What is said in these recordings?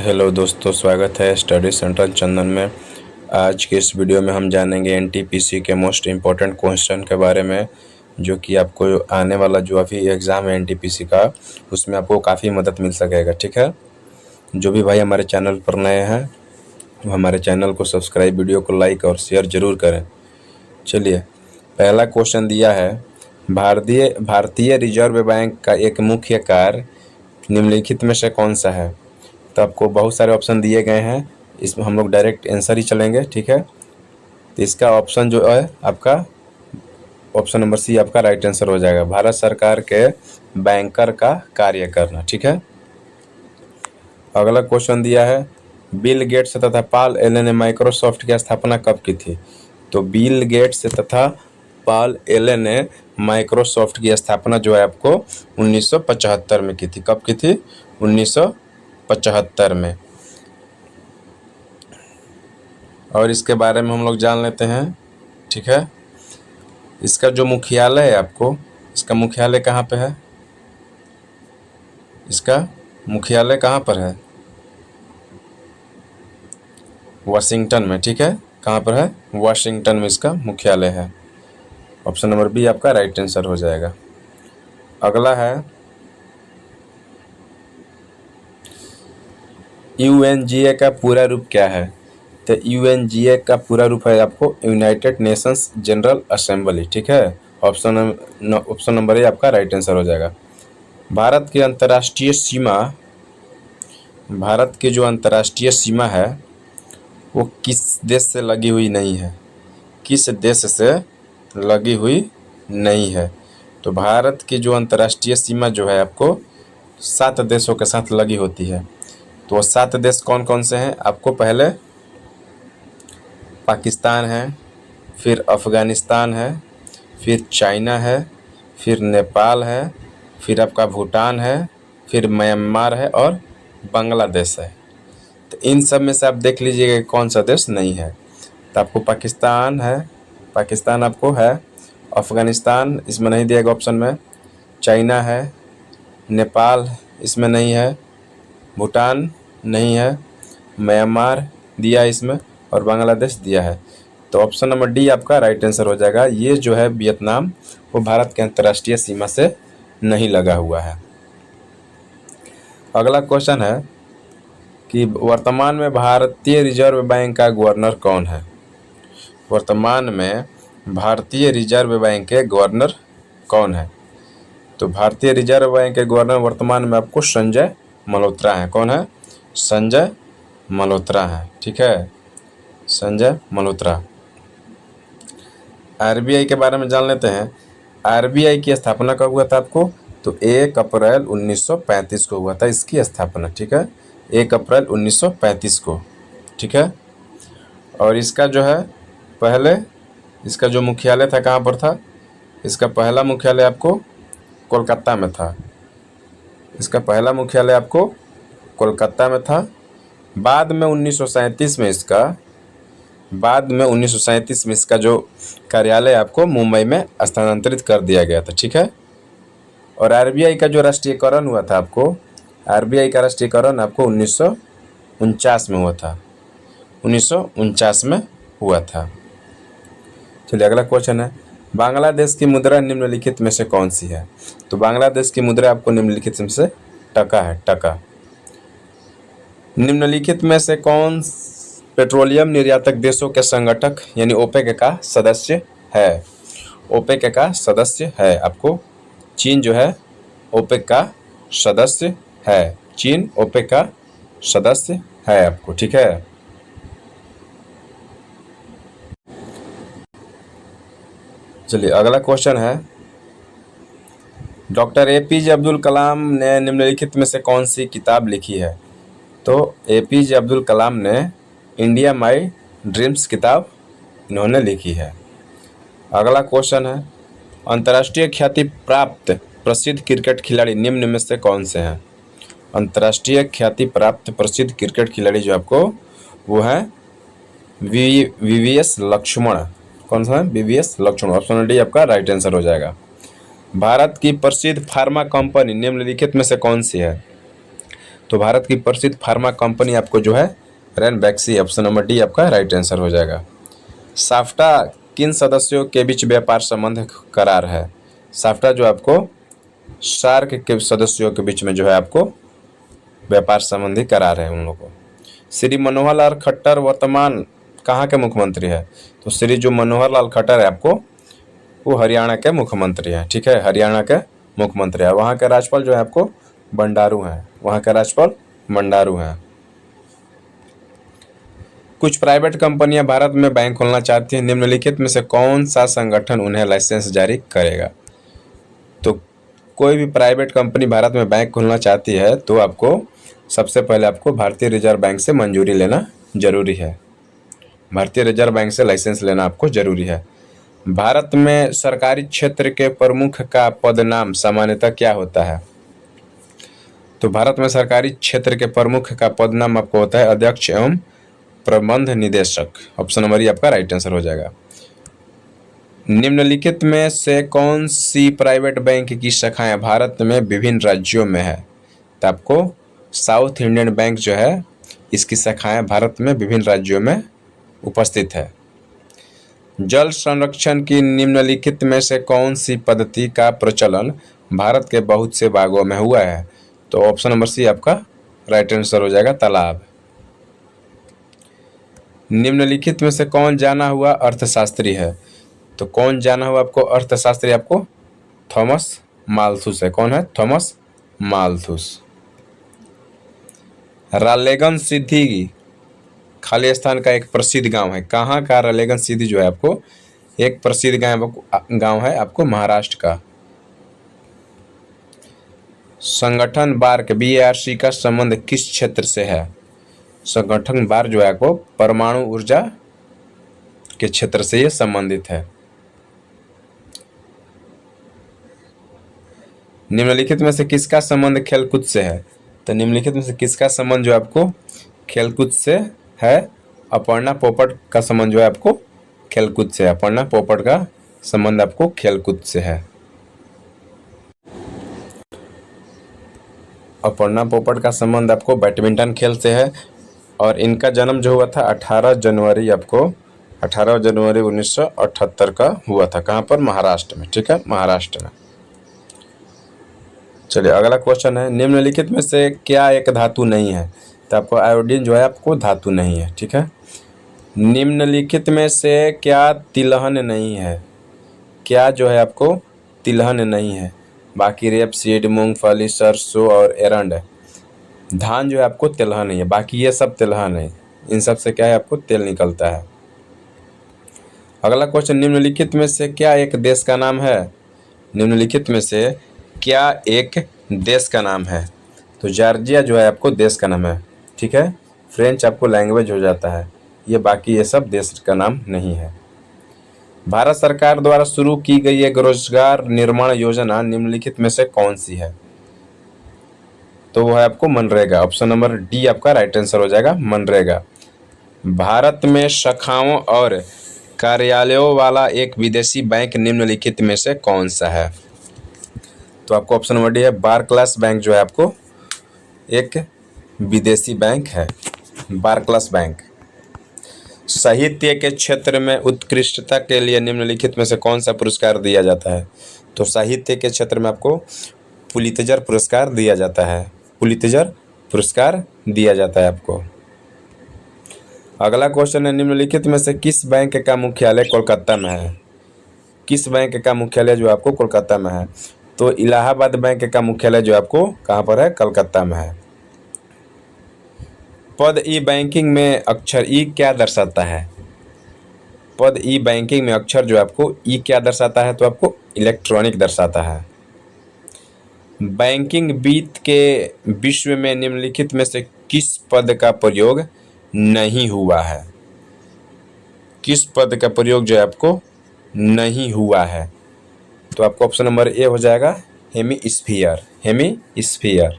Hello दोस्तों, स्वागत है स्टडी सेंटर चंदन में। आज के इस वीडियो में हम जानेंगे एनटीपीसी के मोस्ट इम्पोर्टेंट क्वेश्चन के बारे में, जो कि आपको आने वाला जो अभी एग्ज़ाम है एनटीपीसी का, उसमें आपको काफ़ी मदद मिल सकेगा। ठीक है, जो भी भाई हमारे चैनल पर नए हैं वो हमारे चैनल को सब्सक्राइब, वीडियो को लाइक और शेयर ज़रूर करें। चलिए, पहला क्वेश्चन दिया है, भारतीय रिजर्व बैंक का एक मुख्य कार्य निम्नलिखित में से कौन सा है। तो आपको बहुत सारे ऑप्शन दिए गए हैं, इसमें हम लोग डायरेक्ट आंसर ही चलेंगे। ठीक है, तो इसका ऑप्शन जो है आपका ऑप्शन नंबर सी आपका राइट आंसर हो जाएगा। भारत सरकार के बैंकर का कार्य करना। ठीक है, अगला क्वेश्चन दिया है, बिल गेट्स तथा पॉल एलन ने माइक्रोसॉफ्ट की स्थापना कब की थी। तो बिल गेट्स तथा पॉल एलन ने माइक्रोसॉफ्ट की स्थापना जो है आपको 1975 में की थी। कब की थी? 1975 में। और इसके बारे में हम लोग जान लेते हैं। ठीक है, इसका जो मुख्यालय है आपको, इसका मुख्यालय कहाँ पे है? इसका मुख्यालय कहाँ पर है? वाशिंगटन में। ठीक है, कहाँ पर है? वाशिंगटन में इसका मुख्यालय है। ऑप्शन नंबर बी आपका राइट आंसर हो जाएगा। अगला है, यूएनजीए का पूरा रूप क्या है। तो यूएनजीए का पूरा रूप है आपको यूनाइटेड नेशंस जनरल असेंबली। ठीक है, ऑप्शन नंबर ए आपका राइट आंसर हो जाएगा। भारत की अंतर्राष्ट्रीय सीमा, भारत की जो अंतर्राष्ट्रीय सीमा है वो किस देश से लगी हुई नहीं है? किस देश से लगी हुई नहीं है? तो भारत की जो अंतर्राष्ट्रीय सीमा जो है आपको 7 देशों के साथ लगी होती है। तो वो 7 देश कौन कौन से हैं? आपको पहले पाकिस्तान है, फिर अफ़गानिस्तान है, फिर चाइना है, फिर नेपाल है, फिर आपका भूटान है, फिर म्यांमार है और बांग्लादेश है। तो इन सब में से आप देख लीजिएगा कि कौन सा देश नहीं है। तो आपको पाकिस्तान है, पाकिस्तान आपको है, अफ़गानिस्तान इसमें नहीं दिया गया ऑप्शन में, चाइना है, नेपाल इसमें नहीं है, भूटान नहीं है, म्यांमार दिया इसमें और बांग्लादेश दिया है। तो ऑप्शन नंबर डी आपका राइट आंसर हो जाएगा। ये जो है वियतनाम, वो भारत के अंतर्राष्ट्रीय सीमा से नहीं लगा हुआ है। अगला क्वेश्चन है कि वर्तमान में भारतीय रिजर्व बैंक का गवर्नर कौन है। वर्तमान में भारतीय रिजर्व बैंक के गवर्नर कौन है। तो भारतीय रिजर्व बैंक के गवर्नर वर्तमान में आपको संजय मल्होत्रा हैं। कौन है? संजय मल्होत्रा हैं। ठीक है, संजय मल्होत्रा। आरबीआई के बारे में जान लेते हैं। आरबीआई की स्थापना कब हुआ था आपको? तो 1 अप्रैल 1935 को हुआ था इसकी स्थापना। ठीक है, 1 अप्रैल 1935 को। ठीक है, और इसका जो है पहले, इसका जो मुख्यालय था कहाँ पर था? इसका पहला मुख्यालय आपको कोलकाता में था। इसका पहला मुख्यालय आपको कोलकाता में था। बाद में 1937 में इसका जो कार्यालय आपको मुंबई में स्थानांतरित कर दिया गया था। ठीक है, और आरबीआई का जो राष्ट्रीयकरण हुआ था आपको, आरबीआई का राष्ट्रीयकरण आपको 1949 में हुआ था। 1949 में हुआ था। चलिए, अगला क्वेश्चन है, बांग्लादेश की मुद्रा निम्नलिखित में से कौन सी है। तो बांग्लादेश की मुद्रा आपको निम्नलिखित में से टका है। टका। निम्नलिखित में से कौन पेट्रोलियम निर्यातक देशों के संगठक यानी ओपेक का सदस्य है। ओपेक का सदस्य है आपको चीन जो है ओपेक का सदस्य है। चीन ओपेक का सदस्य है आपको। ठीक है, चलिए अगला क्वेश्चन है, डॉक्टर एपीजे अब्दुल कलाम ने निम्नलिखित में से कौन सी किताब लिखी है। तो एपीजे अब्दुल कलाम ने इंडिया माई ड्रीम्स किताब इन्होंने लिखी है। अगला क्वेश्चन है, अंतर्राष्ट्रीय ख्याति प्राप्त प्रसिद्ध क्रिकेट खिलाड़ी निम्न में से कौन से हैं। अंतर्राष्ट्रीय ख्याति प्राप्त प्रसिद्ध क्रिकेट खिलाड़ी जो आपको वो है वीवीएस लक्ष्मण। कौन सा है? वीवीएस लक्ष्मण। ऑप्शन डी आपका राइट आंसर हो जाएगा। भारत की प्रसिद्ध फार्मा कंपनी निम्नलिखित में से कौन सी है। तो भारत की प्रसिद्ध फार्मा कंपनी आपको जो है रैनबैक्सी, ऑप्शन नंबर डी आपका राइट आंसर हो जाएगा। साफ्टा किन सदस्यों के बीच व्यापार संबंध करार है? साफ्टा जो आपको सार्क के सदस्यों के बीच में जो है आपको व्यापार संबंधी करार है उन लोगों को। श्री मनोहर लाल खट्टर वर्तमान कहाँ के मुख्यमंत्री है? तो श्री जो मनोहर लाल खट्टर है आपको वो हरियाणा के मुख्यमंत्री हैं, ठीक है, हरियाणा के मुख्यमंत्री है। वहाँ के राज्यपाल जो है आपको बंडारू हैं, वहाँ के राज्यपाल बंडारू हैं। कुछ प्राइवेट कंपनियां भारत में बैंक खोलना चाहती हैं, निम्नलिखित में से कौन सा संगठन उन्हें लाइसेंस जारी करेगा? तो कोई भी प्राइवेट कंपनी भारत में बैंक खोलना चाहती है तो आपको सबसे पहले आपको भारतीय रिजर्व बैंक से मंजूरी लेना जरूरी है, भारतीय रिजर्व बैंक से लाइसेंस लेना आपको जरूरी है। भारत में सरकारी क्षेत्र के प्रमुख का पदनाम सामान्यतः क्या होता है? तो भारत में सरकारी क्षेत्र के प्रमुख का पदनाम आपको होता है अध्यक्ष एवं प्रबंध निदेशक, ऑप्शन नंबर ई आपका राइट आंसर हो जाएगा। निम्नलिखित में से कौन सी प्राइवेट बैंक की शाखाएं भारत में विभिन्न राज्यों में है? तो आपको साउथ इंडियन बैंक जो है इसकी शाखाएं भारत में विभिन्न राज्यों में उपस्थित है। जल संरक्षण की निम्नलिखित में से कौन सी पद्धति का प्रचलन भारत के बहुत से भागों में हुआ है? तो ऑप्शन नंबर सी आपका राइट आंसर हो जाएगा, तालाब। निम्नलिखित में से कौन जाना हुआ अर्थशास्त्री है? तो कौन जाना हुआ आपको अर्थशास्त्री आपको थॉमस मालथुस है। कौन है? थॉमस मालथुस। रालेगन सिद्धि खालिस्तान का एक प्रसिद्ध गांव है। कहाँ का रालेगन सिद्धि जो है आपको एक प्रसिद्ध गांव है आपको महाराष्ट्र का। संगठन बार्क BARC का संबंध किस क्षेत्र से है? संगठन बार जो है आपको परमाणु ऊर्जा के क्षेत्र से ये संबंधित है। निम्नलिखित में से किसका संबंध खेलकूद से है? तो निम्नलिखित में से किसका संबंध जो आपको खेलकूद से है? अपर्णा पोपट का संबंध जो है आपको खेलकूद से है। अपर्णा पोपट का संबंध आपको खेलकूद से है। अपर्णा पोपट का संबंध आपको बैडमिंटन खेल से है और इनका जन्म जो हुआ था 18 जनवरी 1978 का हुआ था। कहाँ पर? महाराष्ट्र में, ठीक है, महाराष्ट्र में। चलिए अगला क्वेश्चन है, निम्नलिखित में से क्या एक धातु नहीं है? तो आपको आयोडीन जो है आपको धातु नहीं है, ठीक है। निम्नलिखित में से क्या तिलहन नहीं है? क्या जो है आपको तिलहन नहीं है? बाकी रेपसीड, मूंगफली, सरसों और एरंड। धान जो है आपको तिलहन नहीं है, बाकी ये सब तिलहन है। इन सब से क्या है आपको तेल निकलता है। अगला क्वेश्चन, निम्नलिखित में से क्या एक देश का नाम है? निम्नलिखित में से क्या एक देश का नाम है? तो जॉर्जिया जो है आपको देश का नाम है, ठीक है। फ्रेंच आपको लैंग्वेज हो जाता है, ये बाकी ये सब देश का नाम नहीं है। भारत सरकार द्वारा शुरू की गई एक रोजगार निर्माण योजना निम्नलिखित में से कौन सी है? तो वो है आपको मनरेगा, ऑप्शन नंबर डी आपका राइट आंसर हो जाएगा, मनरेगा। भारत में शाखाओं और कार्यालयों वाला एक विदेशी बैंक निम्नलिखित में से कौन सा है? तो आपको ऑप्शन नंबर डी है, बारक्लेस बैंक जो है आपको एक विदेशी बैंक है, बारक्लेस बैंक। साहित्य के क्षेत्र में उत्कृष्टता के लिए निम्नलिखित में से कौन सा पुरस्कार दिया जाता है? तो साहित्य के क्षेत्र में आपको पुलित्जर पुरस्कार दिया जाता है, पुलित्जर पुरस्कार दिया जाता है आपको। अगला क्वेश्चन है, निम्नलिखित में से किस बैंक का मुख्यालय कोलकाता में है? किस बैंक का मुख्यालय जो आपको कोलकाता में है? तो इलाहाबाद बैंक का मुख्यालय जो आपको कहाँ पर है? कलकत्ता में है। पद ई बैंकिंग में अक्षर ई क्या दर्शाता है? पद ई बैंकिंग में अक्षर जो आपको ई क्या दर्शाता है? तो आपको इलेक्ट्रॉनिक दर्शाता है। बैंकिंग वित्त के विश्व में निम्नलिखित में से किस पद का प्रयोग नहीं हुआ है? किस पद का प्रयोग जो है आपको नहीं हुआ है? तो आपको ऑप्शन नंबर ए हो जाएगा, हेमीस्फीयर, हेमीस्फीयर।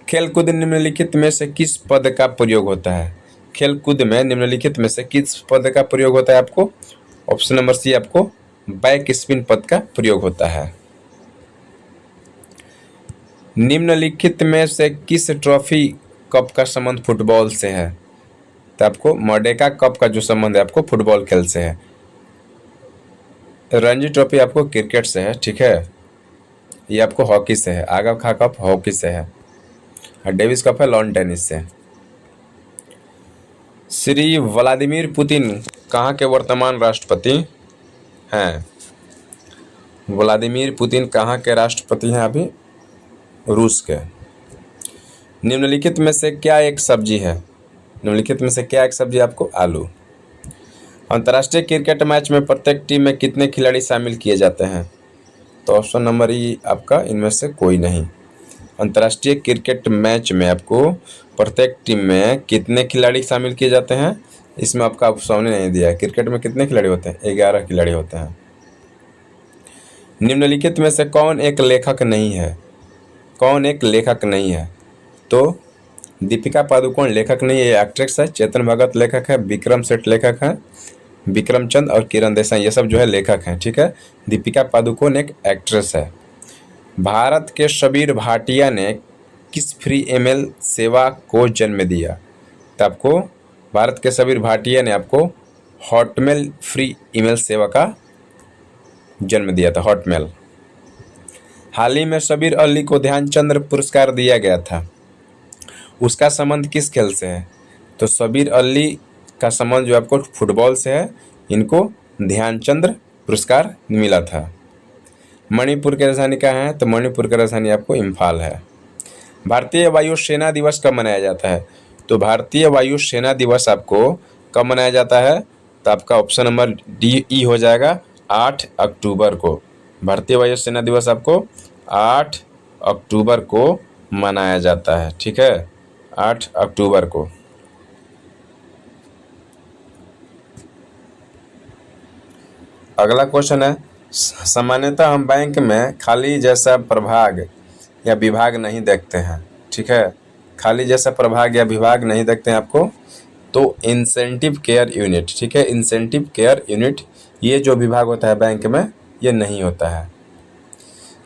खेलकूद निम्नलिखित में से किस पद का प्रयोग होता है? खेलकूद में निम्नलिखित में से किस पद का प्रयोग होता है? आपको ऑप्शन नंबर सी आपको बैक स्पिन पद का प्रयोग होता है। निम्नलिखित में से किस ट्रॉफी कप का संबंध फुटबॉल से है? तो आपको मर्डेका कप का जो संबंध है आपको फुटबॉल खेल से है। रणजी ट्रॉफी आपको क्रिकेट से है, ठीक है। ये आपको हॉकी से है। आगा खा कप हॉकी से है और डेविस कप है लॉन टेनिस से। श्री व्लादिमीर पुतिन कहाँ के वर्तमान राष्ट्रपति हैं? व्लादिमीर पुतिन कहाँ के राष्ट्रपति हैं अभी? रूस के। निम्नलिखित में से क्या एक सब्जी है? निम्नलिखित में से क्या एक सब्जी? आपको आलू। अंतर्राष्ट्रीय क्रिकेट मैच में प्रत्येक टीम में कितने खिलाड़ी शामिल किए जाते हैं? तो ऑप्शन नंबर ई आपका इनमें से कोई नहीं। अंतर्राष्ट्रीय क्रिकेट मैच में आपको प्रत्येक टीम में कितने खिलाड़ी शामिल किए जाते हैं, इसमें आपका ऑप्शन नहीं दिया है। क्रिकेट में कितने खिलाड़ी होते हैं? 11 खिलाड़ी होते हैं। निम्नलिखित में से कौन एक लेखक नहीं है? कौन एक लेखक नहीं है? तो दीपिका पादुकोण लेखक नहीं है, एक्ट्रेस है। चेतन भगत लेखक है, विक्रम सेठ लेखक है, विक्रम चंद और किरण देसाई ये सब जो है लेखक हैं, ठीक है। दीपिका पादुकोण एक एक्ट्रेस है। भारत के शबीर भाटिया ने किस फ्री ईमेल सेवा को जन्म दिया? तो आपको भारत के शबीर भाटिया ने आपको हॉटमेल फ्री ईमेल सेवा का जन्म दिया था, हॉटमेल। हाल ही में शबीर अली को ध्यानचंद पुरस्कार दिया गया था, उसका संबंध किस खेल से है? तो शबीर अली का संबंध जो आपको फुटबॉल से है, इनको ध्यानचंद पुरस्कार मिला था। मणिपुर की राजधानी कहाँ है? तो मणिपुर की राजधानी आपको इम्फाल है। भारतीय वायु सेना दिवस कब मनाया जाता है? तो भारतीय वायु सेना दिवस आपको कब मनाया जाता है? तो आपका ऑप्शन नंबर डी ई हो जाएगा 8 अक्टूबर को। भारतीय वायु सेना दिवस आपको 8 अक्टूबर को मनाया जाता है, ठीक है, 8 अक्टूबर को। अगला क्वेश्चन है, सामान्यतः हम बैंक में खाली जैसा प्रभाग या विभाग नहीं देखते हैं, ठीक है। खाली जैसा प्रभाग या विभाग नहीं देखते हैं आपको, तो इंसेंटिव केयर यूनिट, ठीक है, इंसेंटिव केयर यूनिट ये जो विभाग होता है बैंक में, ये नहीं होता है।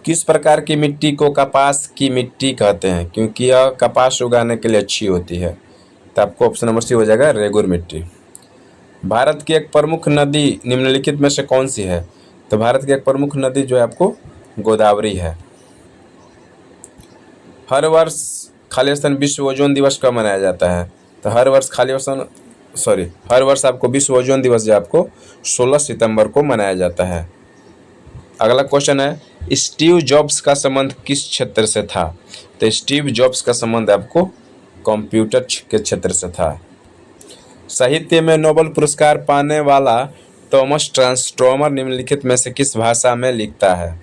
किस प्रकार की मिट्टी को कपास की मिट्टी कहते हैं? क्योंकि यह कपास उगाने के लिए अच्छी होती है। तो आपको ऑप्शन नंबर सी हो जाएगा रेगुर मिट्टी। भारत की एक प्रमुख नदी निम्नलिखित में से कौन सी है? तो भारत की एक प्रमुख नदी जो है आपको गोदावरी है। हर वर्ष खाली स्थान विश्व ओजोन दिवस कब मनाया जाता है? तो हर वर्ष आपको विश्व ओजोन दिवस जो आपको 16 सितंबर को मनाया जाता है। अगला क्वेश्चन है, स्टीव जॉब्स का संबंध किस क्षेत्र से था? तो स्टीव जॉब्स का संबंध आपको कंप्यूटर के क्षेत्र से था। साहित्य में नोबेल पुरस्कार पाने वाला थॉमस ट्रांसफॉर्मर निम्नलिखित में से किस भाषा में लिखता है?